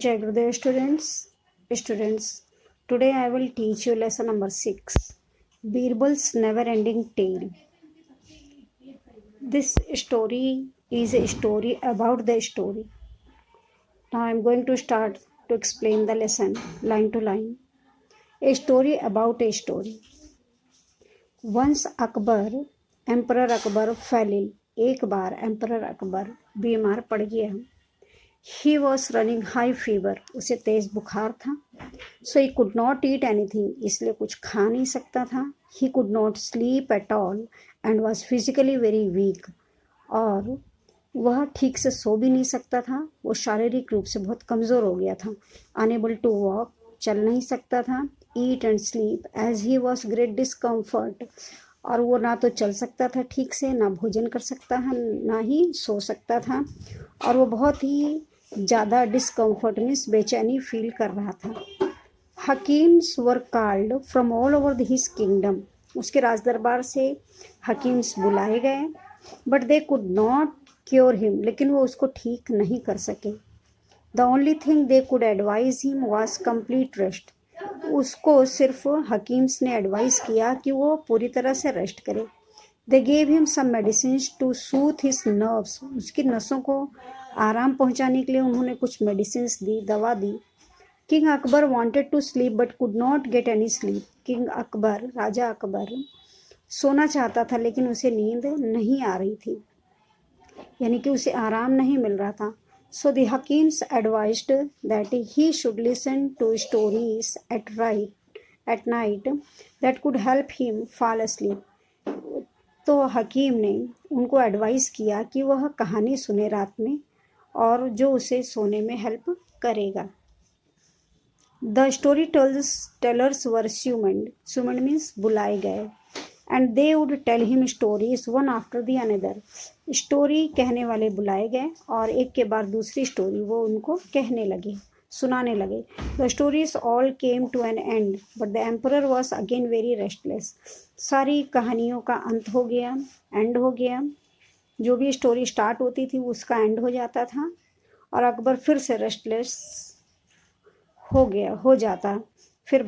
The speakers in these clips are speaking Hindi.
Jai Gurudev students. Today I will teach you lesson number 6. Birbal's never-ending tale. This story is a story about the story. Now I am going to start to explain the lesson line to line. A story about a story. Once Emperor Akbar fell ill. एक बार एम्परर अकबर बीमार पड़ गया. He was running high fever. उसे तेज बुखार था. So he could not eat anything. इसलिए कुछ खा नहीं सकता था. He could not sleep at all and was physically very weak. और वह ठीक से सो भी नहीं सकता था. वो शारीरिक रूप से बहुत कमज़ोर हो गया था. Unable to walk, चल नहीं सकता था. Eat and sleep as he was great discomfort. और वो ना तो चल सकता था ठीक से, ना भोजन कर सकता था, ना ही सो सकता था. और वो बहुत ही ज़्यादा डिस्कम्फर्ट मीन्स बेचैनी फील कर रहा था. Hakims were called from all over his kingdom. उसके राज दरबार से हकीम्स बुलाए गए. But they could not cure him. लेकिन वो उसको ठीक नहीं कर सके. The only thing they could advise him was complete rest. उसको सिर्फ हकीम्स ने एडवाइस किया कि वो पूरी तरह से रेस्ट करे. They gave him some medicine to soothe his nerves. उसकी नसों को आराम पहुंचाने के लिए उन्होंने कुछ मेडिसिन दी, दवा दी. King Akbar wanted to sleep but could not get any sleep. King Akbar, राजा अकबर सोना चाहता था लेकिन उसे नींद नहीं आ रही थी, यानी कि उसे आराम नहीं मिल रहा था. So the Hakims advised that he should listen to stories at night that could help him fall asleep. तो हकीम ने उनको एडवाइस किया कि वह कहानी सुने रात में और जो उसे सोने में हेल्प करेगा. The story tellers were summoned. Summoned means बुलाए गए. And they would tell him stories one after the another. Story कहने वाले बुलाए गए और एक के बाद दूसरी स्टोरी वो उनको कहने लगे, सुनाने लगे. The stories all came to an end, but the emperor was again very restless. सारी कहानियों का अंत हो गया, एंड हो गया. जो भी स्टोरी स्टार्ट होती थी उसका एंड हो जाता था और अकबर फिर से रेस्टलेस हो जाता. फिर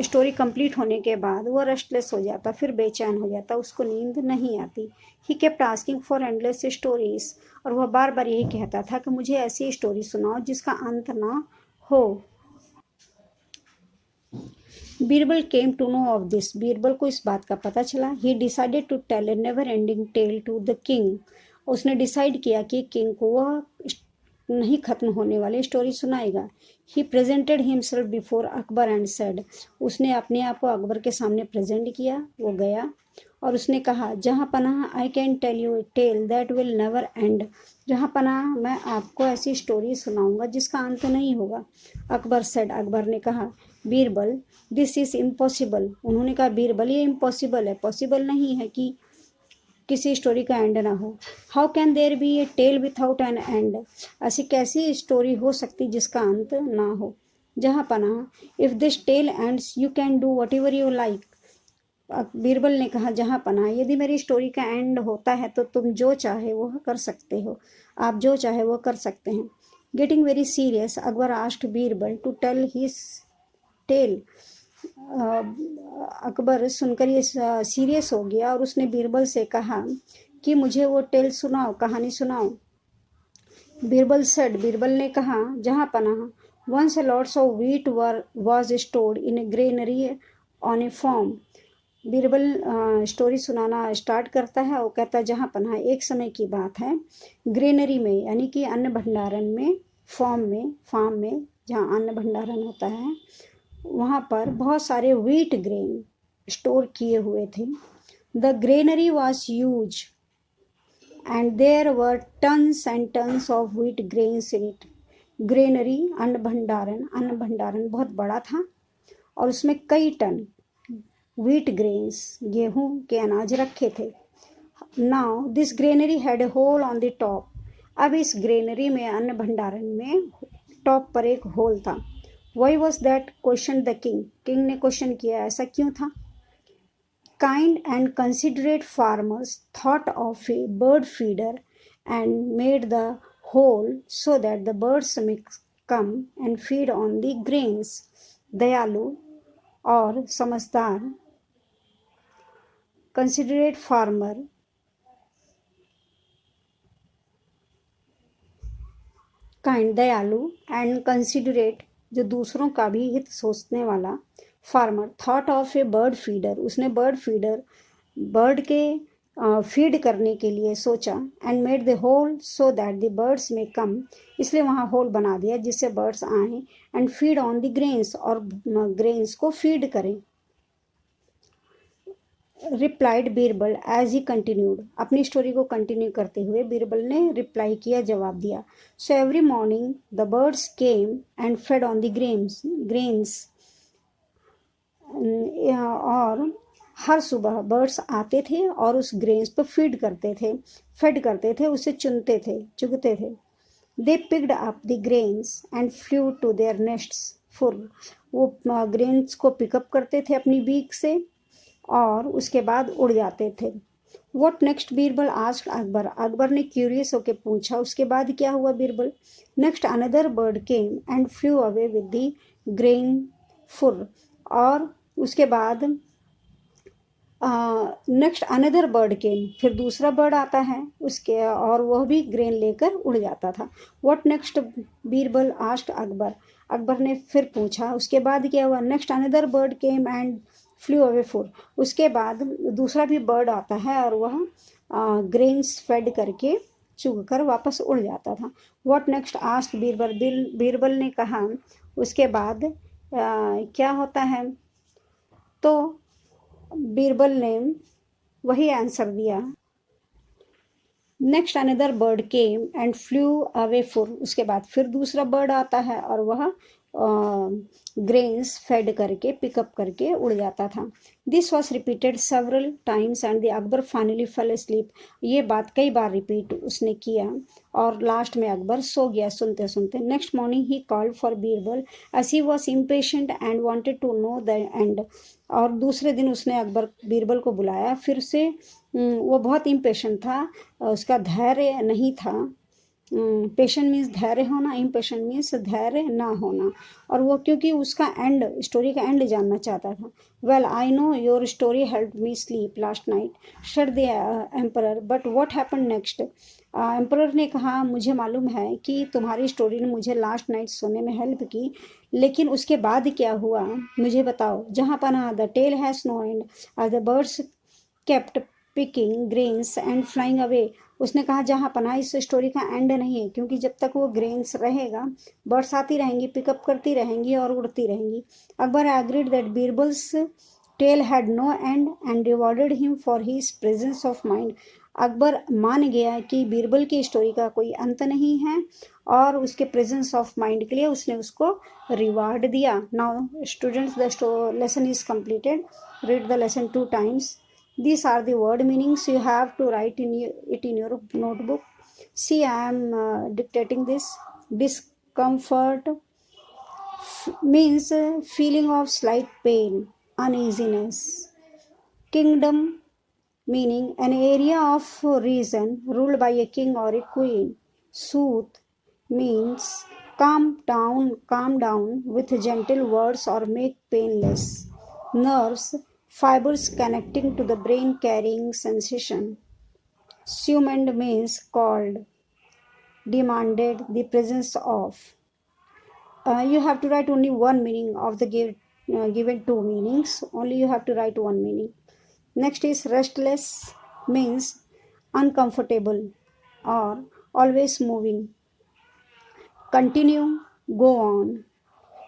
स्टोरी कंप्लीट होने के बाद वो रेस्टलेस हो जाता, फिर बेचैन हो जाता, उसको नींद नहीं आती. He kept asking for endless stories. और वह बार बार यही कहता था कि मुझे ऐसी स्टोरी सुनाओ जिसका अंत ना हो. Birbal came to know of this. Birbal को इस बात का पता चला. He decided to tell a never ending tale to the king. उसने डिसाइड किया कि किंग को वह नहीं खत्म होने वाली स्टोरी सुनाएगा. He presented himself before Akbar and said. उसने अपने आप को अकबर के सामने प्रेजेंट किया. वो गया और उसने कहा, जहाँ पनाह I can tell you a tale that will never end. जहाँ पनाह मैं आपको ऐसी स्टोरी सुनाऊंगा जिसका अंत नहीं होगा. अकबर सेड. अकबर ने कहा, बीरबल दिस इज इम्पॉसिबल. उन्होंने कहा, बीरबल ये इम्पॉसिबल है, पॉसिबल नहीं है कि किसी स्टोरी का एंड ना हो. How can there be a tale without an end. ऐसी कैसी स्टोरी हो सकती जिसका अंत ना हो. जहाँ पनाह, if this tale ends you can do whatever you like. Birbal ने कहा, जहाँ पनाह यदि मेरी स्टोरी का एंड होता है तो तुम जो चाहे वह कर सकते हो, आप जो चाहे वह कर सकते हैं. Getting very serious, Akbar asked Birbal to tell his tale. Akbar सुनकर ये सीरियस हो गया और उसने बीरबल से कहा कि मुझे वो टेल सुनाओ, कहानी सुनाओ. बीरबल सेड. बीरबल ने कहा, जहाँ पनाह, once a lots of wheat was stored in a granary on a farm. Birbal story सुनाना स्टार्ट करता है और कहता है, जहाँ पनाह एक समय की बात है, ग्रेनरी में यानी कि अन्न भंडारण में, फार्म में जहाँ अन्न भंडारण होता है वहाँ पर बहुत सारे व्हीट ग्रेन स्टोर किए हुए थे. The granary was huge and there were tons and tons of wheat grains in it. Granary अन्न भंडारण बहुत बड़ा था और उसमें कई टन व्हीट ग्रेन्स, गेहूं के अनाज रखे थे. Now this granary had a hole on the top. अब इस ग्रेनरी में, अन्न भंडारण में, टॉप पर एक होल था. Why was that? questioned the king. King ने क्वेश्चन किया, ऐसा क्यों था. Kind and considerate farmers thought of a bird feeder and made the hole so that the birds may come and feed on the grains. दयालु और समझदार, considerate farmer, काइंड दयालु, एंड कंसिडरेट जो दूसरों का भी हित सोचने वाला, farmer thought of a bird feeder, उसने बर्ड के फीड करने के लिए सोचा, and made the hole so that the birds may come, इसलिए वहाँ होल बना दिया जिससे बर्ड्स आएँ, and feed on the grains, और ग्रेन्स को फीड करें. Replied Birbal as he continued, अपनी स्टोरी को कंटिन्यू करते हुए बीरबल ने रिप्लाई किया, जवाब दिया. So every morning the birds came and fed on the grains, और हर सुबह बर्ड्स आते थे और उस ग्रेन्स पर फेड करते थे, उसे चुगते थे. They picked up the grains and flew to their nests full, वो ग्रेन्स को पिकअप करते थे अपनी बीक से और उसके बाद उड़ जाते थे. What next Birbal asked Akbar, Akbar ने क्यूरियस होकर पूछा उसके बाद क्या हुआ Birbal. Next another bird came and flu away with the grain full, और उसके बाद नेक्स्ट अनदर बर्ड केम, फिर दूसरा बर्ड आता है उसके, और वह भी ग्रेन लेकर उड़ जाता था. What next Birbal asked Akbar, Akbar ने फिर पूछा उसके बाद क्या हुआ. Next another bird came and flu away full, उसके बाद दूसरा भी बर्ड आता है और वह ग्रेन्स फेड करके चुग कर वापस उड़ जाता था. What next asked Birbal, Birbal ने कहा उसके बाद क्या होता है, तो बीरबल ने वही आंसर दिया. Next another bird came and flu away full, उसके बाद फिर दूसरा बर्ड आता है और वह ग्रेन्स फेड करके पिकअप करके उड़ जाता था. This was repeated several times and the Akbar finally fail asleep, ये बात कई बार रिपीट उसने किया और लास्ट में अकबर सो गया सुनते सुनते. Next morning he called for Birbal as he was impatient and wanted to know the end, और दूसरे दिन उसने बीरबल को बुलाया फिर से. वो बहुत इम्पेशेंट था, उसका धैर्य नहीं था. पेशेंट मीन्स धैर्य होना, इम्पेशेंट मीन्स धैर्य ना होना, और वो क्योंकि उसका स्टोरी का एंड जानना चाहता था. Well I know your story help me sleep last night shut the emperor, but what happen next, emperor ने कहा मुझे मालूम है कि तुम्हारी स्टोरी ने मुझे लास्ट नाइट सोने में हेल्प की, लेकिन उसके बाद क्या हुआ मुझे बताओ. जहाँ पना the tale has no end as the birds kept picking grains and flying away, उसने कहा जहाँ पना इस स्टोरी का एंड नहीं है, क्योंकि जब तक वो ग्रेन्स रहेगा बर्ड्स आती रहेंगी, पिकअप करती रहेंगी और उड़ती रहेंगी. Akbar agreed that Birbal's tale had no end and rewarded him for his presence of mind, Akbar मान गया कि बीरबल की स्टोरी का कोई अंत नहीं है और उसके प्रेजेंस ऑफ माइंड के लिए उसने उसको रिवार्ड दिया. Now students the lesson is completed. Read the lesson 2 times. These are the word meanings. You have to write it in your notebook. See, I am dictating this. Discomfort means feeling of slight pain, uneasiness. Kingdom meaning an area of reason ruled by a king or a queen. Sooth means calm down with gentle words or make pain less. Nerves, fibers connecting to the brain carrying sensation. Summoned means called, demanded, the presence of. You have to write only one meaning of the given 2 meanings. Only you have to write one meaning. Next is restless means uncomfortable or always moving. Continue, go on.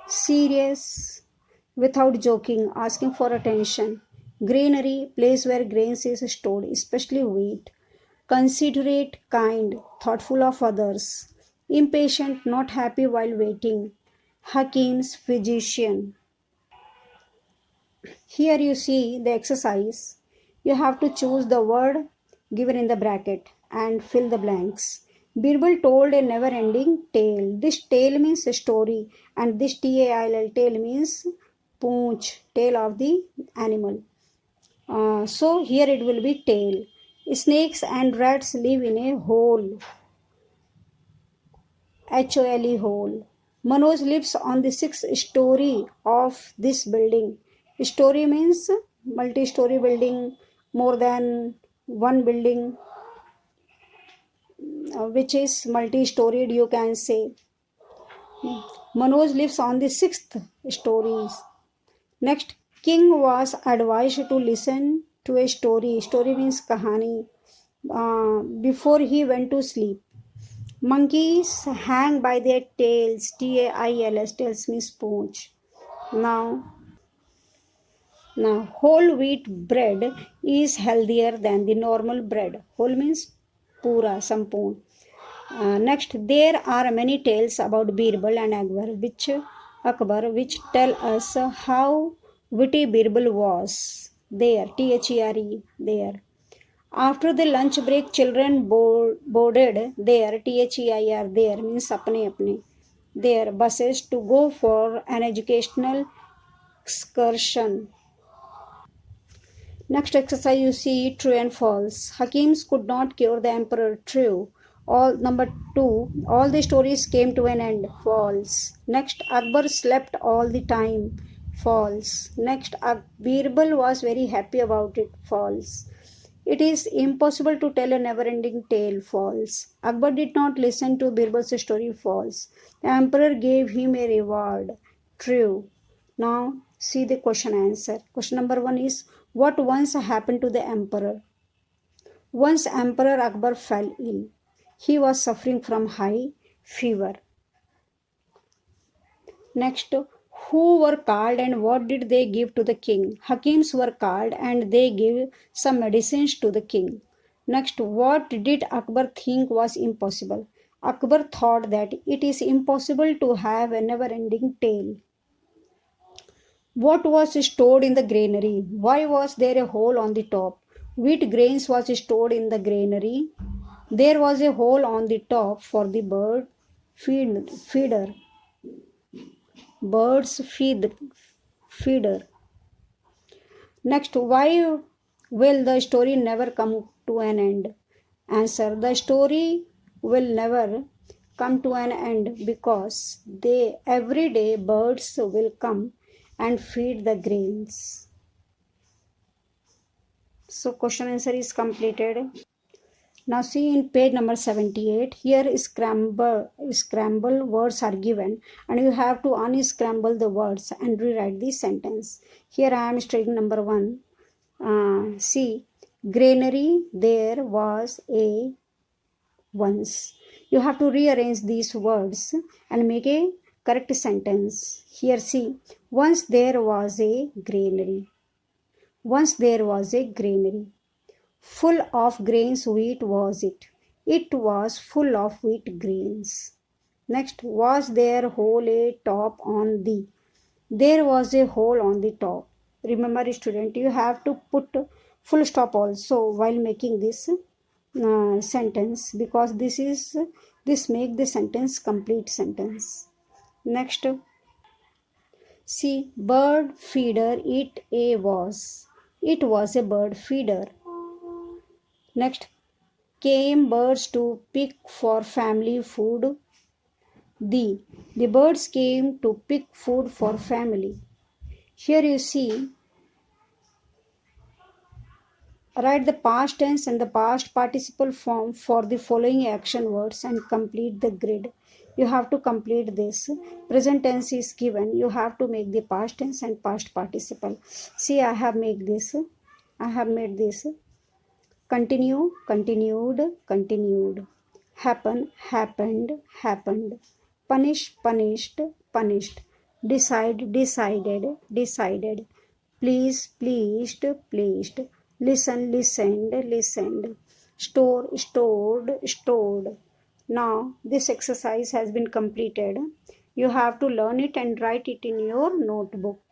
Serious, without joking, asking for attention. Granary, place where grains is stored, especially wheat. Considerate, kind, thoughtful of others. Impatient, not happy while waiting. Hakim's physician. Here you see the exercise. You have to choose the word given in the bracket and fill the blanks. Birbal told a never-ending tale. This tale means a story, and this tale means poonch, tail of the animal. So here it will be tail. Snakes and rats live in a hole. HOLE hole. Manoj lives on the 6th story of this building. Story means multi-story building, more than one building, which is multi-storied, you can say. Manoj lives on the 6th story. Next, king was advised to listen to a story. Story means kahani. Before he went to sleep. Monkeys hang by their tails. Tails. Tails means sponge. Now, whole wheat bread is healthier than the normal bread. Whole means pura, sampoon. Next, there are many tales about Birbal and Akbar, which tell us how witty Birbal was. There, THERE, there. After the lunch break, children boarded their THEIR, there means apne, their buses to go for an educational excursion. Next exercise you see true and false. Hakims could not cure the emperor. True. All number 2. All the stories came to an end. False. Next, Akbar slept all the time. False. Next, Birbal was very happy about it. False. It is impossible to tell a never-ending tale. False. Akbar did not listen to Birbal's story. False. The emperor gave him a reward. True. Now see the question answer. Question number 1 is, what once happened to the emperor? Once Emperor Akbar fell ill. He was suffering from high fever. Next, who were called and what did they give to the king? Hakims were called and they gave some medicines to the king. Next, what did Akbar think was impossible? Akbar thought that it is impossible to have a never-ending tale. What was stored in the granary? Why was there a hole on the top? Wheat grains was stored in the granary. There was a hole on the top for the feeder. Birds feeder. Next, why will the story never come to an end? Answer, the story will never come to an end because every day birds will come and feed the grains. So question answer is completed. Now see in page number 78, here scramble words are given and you have to unscramble the words and rewrite the sentence. Here I am stating number 1. See, granary there was a once. You have to rearrange these words and make a correct sentence. Here see, once there was a granary. Once there was a granary. Full of grains wheat was it. It was full of wheat grains. Next, was there hole a top on the. There was a hole on the top. Remember student, you have to put full stop also while making this sentence because this make the sentence complete sentence. Next, see, bird feeder it was a bird feeder. Next, came birds to pick for family food. The birds came to pick food for family. Here you see, write the past tense and the past participle form for the following action words and complete the grid. You have to complete this. Present tense is given. You have to make the past tense and past participle. See, I have made this. Continue, continued, continued. Happen, happened, happened. Punish, punished, punished. Decide, decided, decided. Please, pleased, pleased. Listen, listened, listened. Store, stored, stored. Now, this exercise has been completed. You have to learn it and write it in your notebook.